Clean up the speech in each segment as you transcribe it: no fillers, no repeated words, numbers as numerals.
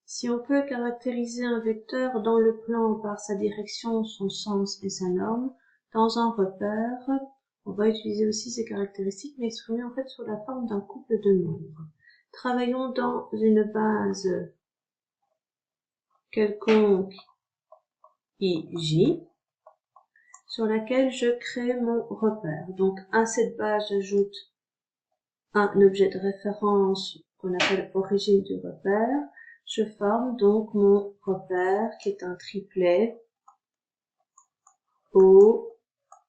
Si on peut caractériser un vecteur dans le plan par sa direction, son sens et sa norme, dans un repère, on va utiliser aussi ces caractéristiques, mais exprimées en fait sous la forme d'un couple de nombres. Travaillons dans une base quelconque IJ, sur laquelle je crée mon repère. Donc à cette base, j'ajoute un objet de référence qu'on appelle origine du repère. Je forme donc mon repère qui est un triplet O,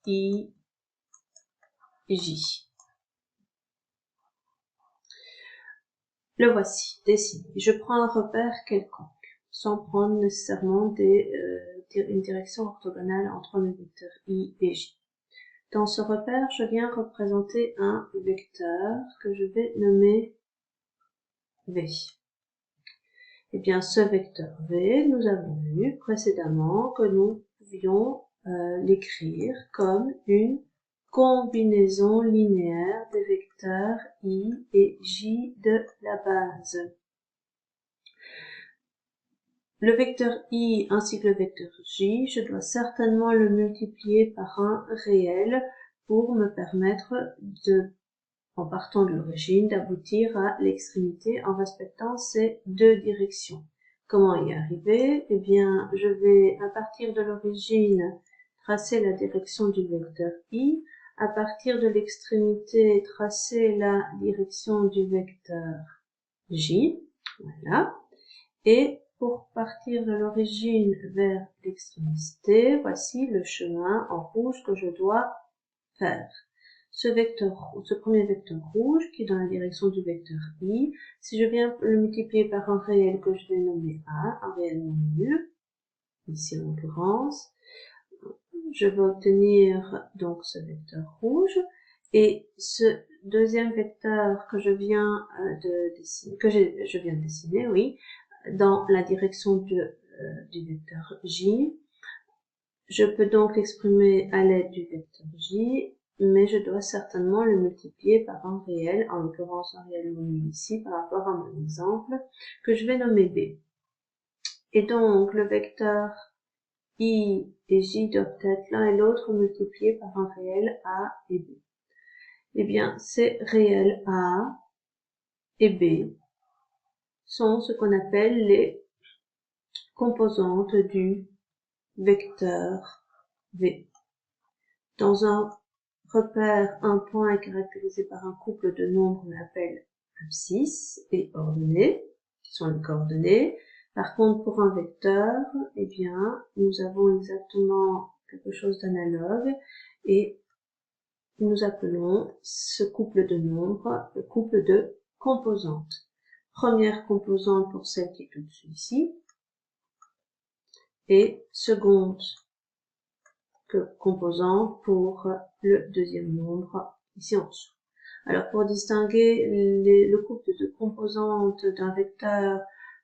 I, J. Le voici, dessiné. Je prends un repère quelconque, sans prendre nécessairement une direction orthogonale entre mes vecteurs I et J. Dans ce repère, je viens représenter un vecteur que je vais nommer V. Eh bien, ce vecteur V, nous avons vu précédemment que nous pouvions l'écrire comme une combinaison linéaire des vecteurs I et J de la base. Le vecteur I ainsi que le vecteur J, je dois certainement le multiplier par un réel pour me permettre en partant de l'origine, d'aboutir à l'extrémité en respectant ces deux directions. Comment y arriver? Eh bien, je vais, à partir de l'origine, tracer la direction du vecteur I, à partir de l'extrémité, tracer la direction du vecteur J, voilà, et pour partir de l'origine vers l'extrémité, voici le chemin en rouge que je dois faire. Ce premier vecteur rouge, qui est dans la direction du vecteur I, si je viens le multiplier par un réel que je vais nommer A, un réel non nul, ici en l'occurrence, je vais obtenir donc ce vecteur rouge, et ce deuxième vecteur que je viens de dessiner, oui, dans la direction du vecteur J, je peux donc l'exprimer à l'aide du vecteur J, mais je dois certainement le multiplier par un réel, en l'occurrence un réel non nul ici par rapport à mon exemple, que je vais nommer B. Et donc le vecteur I et J doivent être l'un et l'autre multipliés par un réel A et B. Eh bien, ces réels A et B sont ce qu'on appelle les composantes du vecteur V. Dans un repère, un point est caractérisé par un couple de nombres qu'on appelle abscisse et ordonnées, qui sont les coordonnées. Par contre, pour un vecteur, eh bien, nous avons exactement quelque chose d'analogue et nous appelons ce couple de nombres le couple de composantes. Première composante pour celle qui est au-dessus ici, et seconde composante pour le deuxième nombre ici en dessous. Alors pour distinguer le couple de composantes d'un vecteur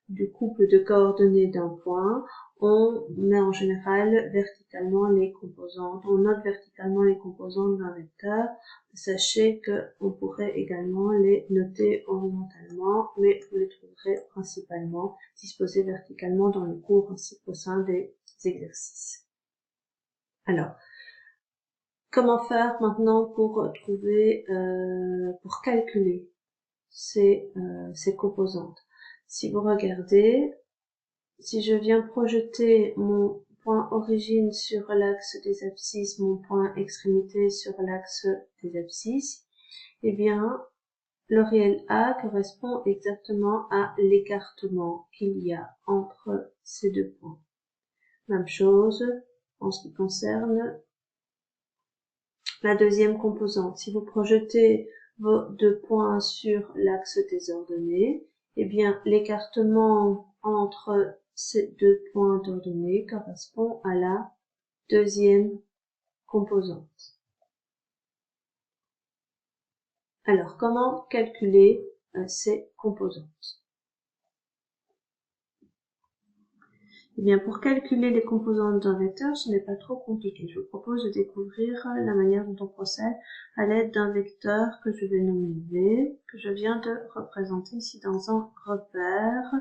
du couple de coordonnées d'un point, on met en général verticalement les composantes, on note verticalement les composantes d'un vecteur. Sachez qu'on pourrait également les noter horizontalement, mais vous les trouverez principalement disposés verticalement dans le cours ainsi qu'au sein des exercices. Alors, comment faire maintenant pour pour calculer ces composantes? Si vous regardez, si je viens projeter mon point origine sur l'axe des abscisses, mon point extrémité sur l'axe des abscisses, eh bien, le réel A correspond exactement à l'écartement qu'il y a entre ces deux points. Même chose en ce qui concerne la deuxième composante. Si vous projetez vos deux points sur l'axe des ordonnées, eh bien, l'écartement entre ces deux points d'ordonnées correspond à la deuxième composante. Alors, comment calculer ces composantes? Eh bien, pour calculer les composantes d'un vecteur, ce n'est pas trop compliqué. Je vous propose de découvrir la manière dont on procède à l'aide d'un vecteur que je vais nommer V, que je viens de représenter ici dans un repère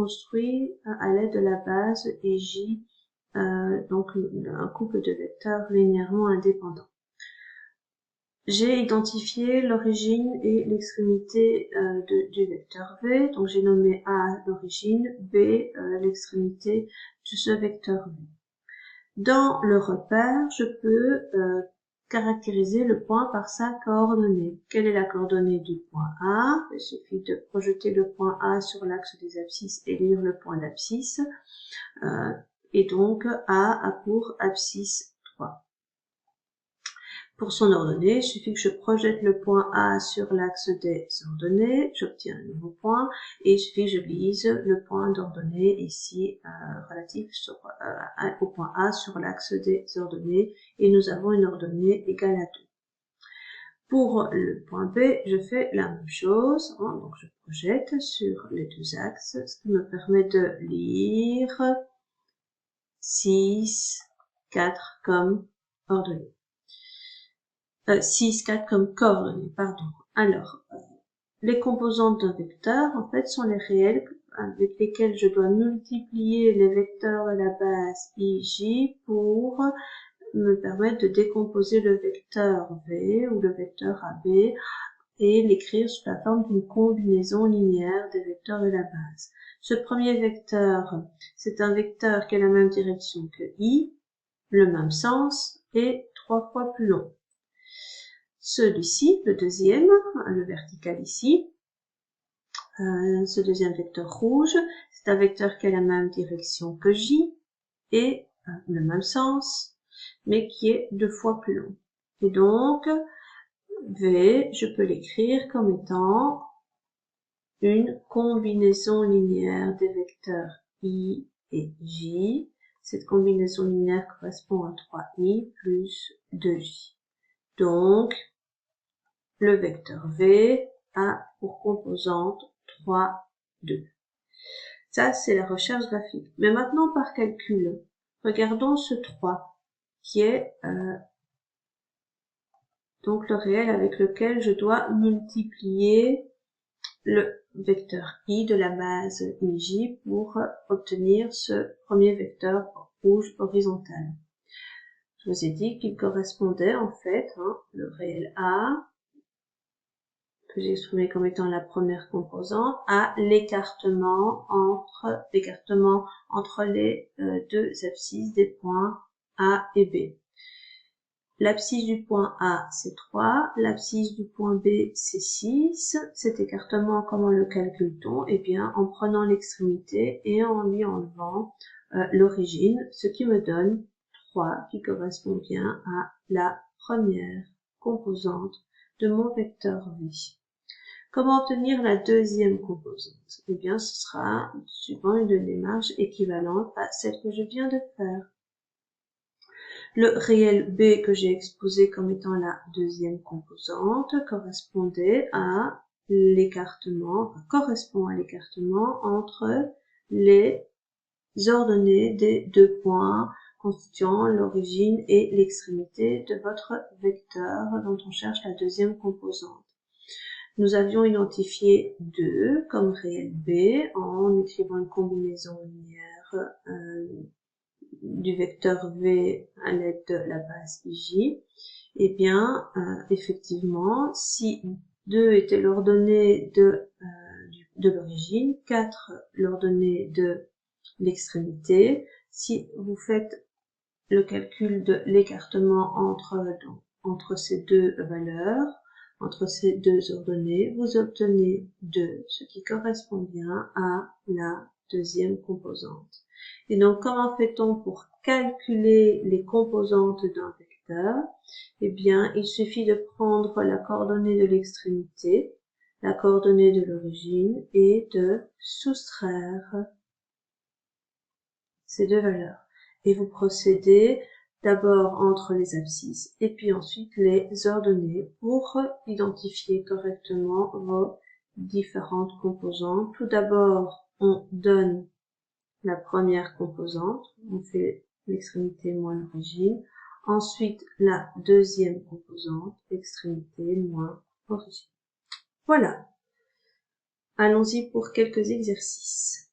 construit à l'aide de la base EJ, donc un couple de vecteurs linéairement indépendants. J'ai identifié l'origine et l'extrémité du vecteur V, donc j'ai nommé A l'origine, B l'extrémité de ce vecteur V. Dans le repère, je peux caractériser le point par sa coordonnée. Quelle est la coordonnée du point A? Il suffit de projeter le point A sur l'axe des abscisses et lire le point d'abscisse. Et donc A a pour abscisse 3. Pour son ordonnée, il suffit que je projette le point A sur l'axe des ordonnées, j'obtiens un nouveau point, et il suffit que je lise le point d'ordonnée ici relatif au point A sur l'axe des ordonnées, et nous avons une ordonnée égale à 2. Pour le point B, je fais la même chose, donc je projette sur les deux axes, ce qui me permet de lire 6, 4 comme ordonnée. 6, 4 comme coordonnées, pardon. Alors, les composantes d'un vecteur, en fait, sont les réels avec lesquels je dois multiplier les vecteurs de la base IJ pour me permettre de décomposer le vecteur V ou le vecteur AB et l'écrire sous la forme d'une combinaison linéaire des vecteurs de la base. Ce premier vecteur, c'est un vecteur qui a la même direction que I, le même sens et 3 fois plus long. Celui-ci, le deuxième, le vertical ici, ce deuxième vecteur rouge, c'est un vecteur qui a la même direction que J et le même sens, mais qui est 2 fois plus long. Et donc, V, je peux l'écrire comme étant une combinaison linéaire des vecteurs I et J. Cette combinaison linéaire correspond à 3I plus 2J. Donc, le vecteur V a pour composante 3, 2. Ça, c'est la recherche graphique. Mais maintenant, par calcul, regardons ce 3, qui est donc le réel avec lequel je dois multiplier le vecteur I de la base IJ pour obtenir ce premier vecteur rouge horizontal. Je vous ai dit qu'il correspondait en fait, le réel A, que j'ai exprimé comme étant la première composante, à l'écartement entre les deux abscisses des points A et B. L'abscisse du point A, c'est 3, l'abscisse du point B, c'est 6. Cet écartement, comment le calcule-t-on? Eh bien, en prenant l'extrémité et en lui enlevant l'origine, ce qui me donne 3, qui correspond bien à la première composante de mon vecteur V. Comment obtenir la deuxième composante? Eh bien, ce sera suivant une démarche équivalente à celle que je viens de faire. Le réel B que j'ai exposé comme étant la deuxième composante correspondait à l'écartement, correspond à l'écartement entre les ordonnées des deux points constituant l'origine et l'extrémité de votre vecteur dont on cherche la deuxième composante. Nous avions identifié 2 comme réel B en écrivant une combinaison linéaire du vecteur V à l'aide de la base IJ. Eh bien, effectivement, si 2 était l'ordonnée de l'origine, 4 l'ordonnée de l'extrémité, si vous faites le calcul de l'écartement entre ces deux valeurs, entre ces deux ordonnées, vous obtenez 2, ce qui correspond bien à la deuxième composante. Et donc, comment fait-on pour calculer les composantes d'un vecteur? Eh bien, il suffit de prendre la coordonnée de l'extrémité, la coordonnée de l'origine et de soustraire ces deux valeurs. Et vous procédez d'abord entre les abscisses et puis ensuite les ordonnées pour identifier correctement vos différentes composantes. Tout d'abord, on donne la première composante, on fait l'extrémité moins l'origine. Ensuite, la deuxième composante, extrémité moins origine. Voilà. Allons-y pour quelques exercices.